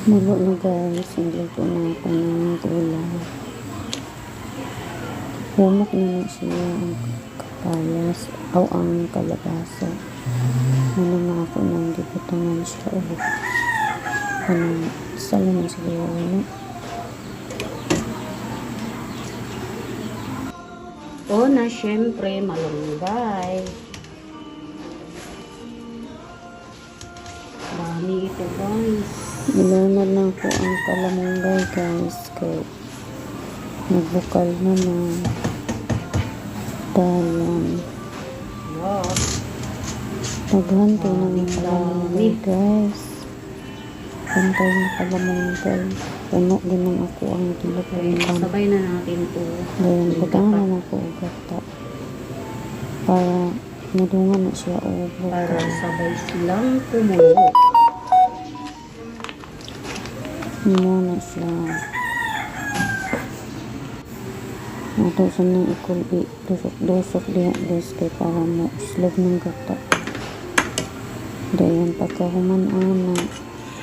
Kumulo na guys, nagluto na ako ng gulay. Humok na siya ang kapayas o ang kalabasa. Muna na ako nang gibutangan siya o salo na siguro no? O na syempre malunggay. Dami ito guys. Inunod na ako ang kalamunggay guys kay nagbukal na dalan. Naghantay na ng kalamunggay guys. Hantay na kalamunggay. Puno din ng ako ang tinupuntan. Sabay na natin ito. Ngayon, butangan na ako ugata. Para mudungan na siya o para sabay silang kumulo. Muna siya. Natusan ng ikulbi. Dusok diya guys kay para mo slog ng gata. Dayan pagkahuman-ana.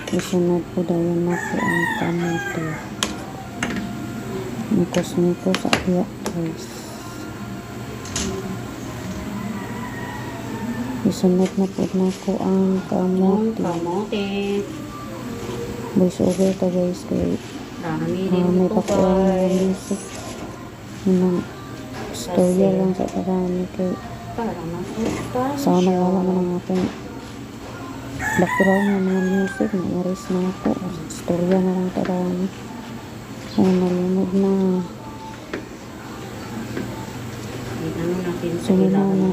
Isunod po dayan ako ang kamote. Mikos-mikos sa iya guys. Isunod na po na ako ang kamote. Voice over ta guys kay may pakuha ng music. Yung storya lang sa parami kay sana wala man ang akong background ng mga music na erase na ako. Storya na lang parami. Ay nalunod na. Sunod na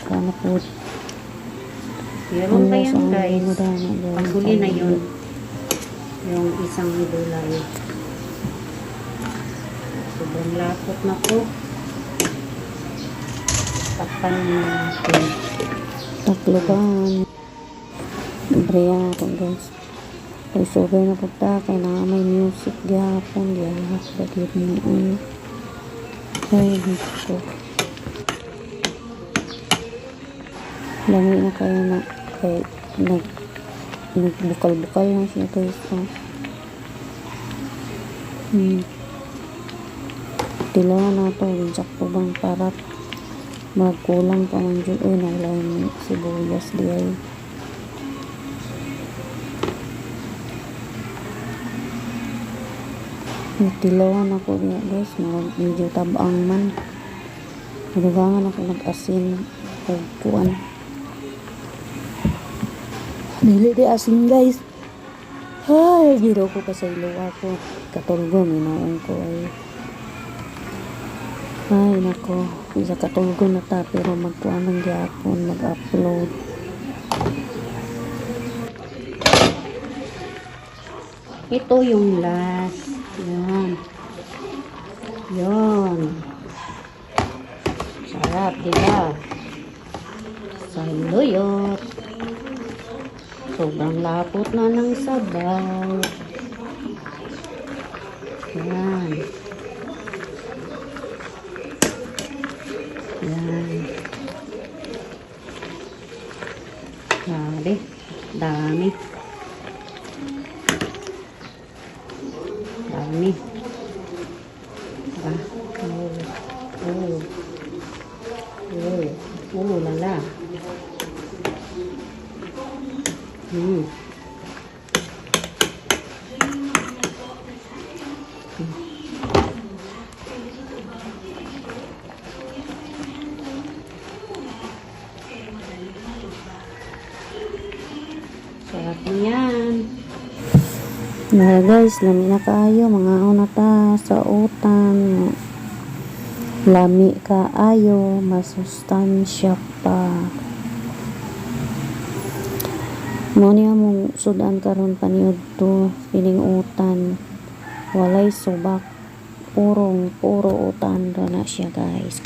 kaya po. Meron pa yan guys. Paghuli na yun. Yung isang gulay. Sobrang lapot na po. Takpan natin. Takloban. Brea ako guys. Kay sober na po ta. Kaya na may music gapon. Diyan. Bagit mo ano. Ay dito. Lami na kayo na. Kay nagbukal-bukal lang siya guys. Tilawan na ito. Winsak po bang para magkulang pa man dyan. Uy, nawala yung sibuyas diyan. Tilawan ako diyan guys. Medyo tabang man. Nadugangan ako nag-asin. Pagkuan. Dili di asin guys. Ay, giro ko pa sa ilo ako. Katulgo, minaon ko ay. Ay, nako. Isa katulgo na ta, pero magkuha ng gyapon, mag-upload. Ito yung last. Yan. Yan. Sarap, diba? Saluyot. Sobrang lapot na ng sabaw. Yan. Yan. Grabe. Dami. Dami. Diba? Lala. Sarap niyan. Na guys, lami na kayo. Mga una ta sa utan. Lami kaayo. Masustansya pa. Mo niya mong sudan karon paniud to pining utan. Walay subak. Puro utan ra na siya guys.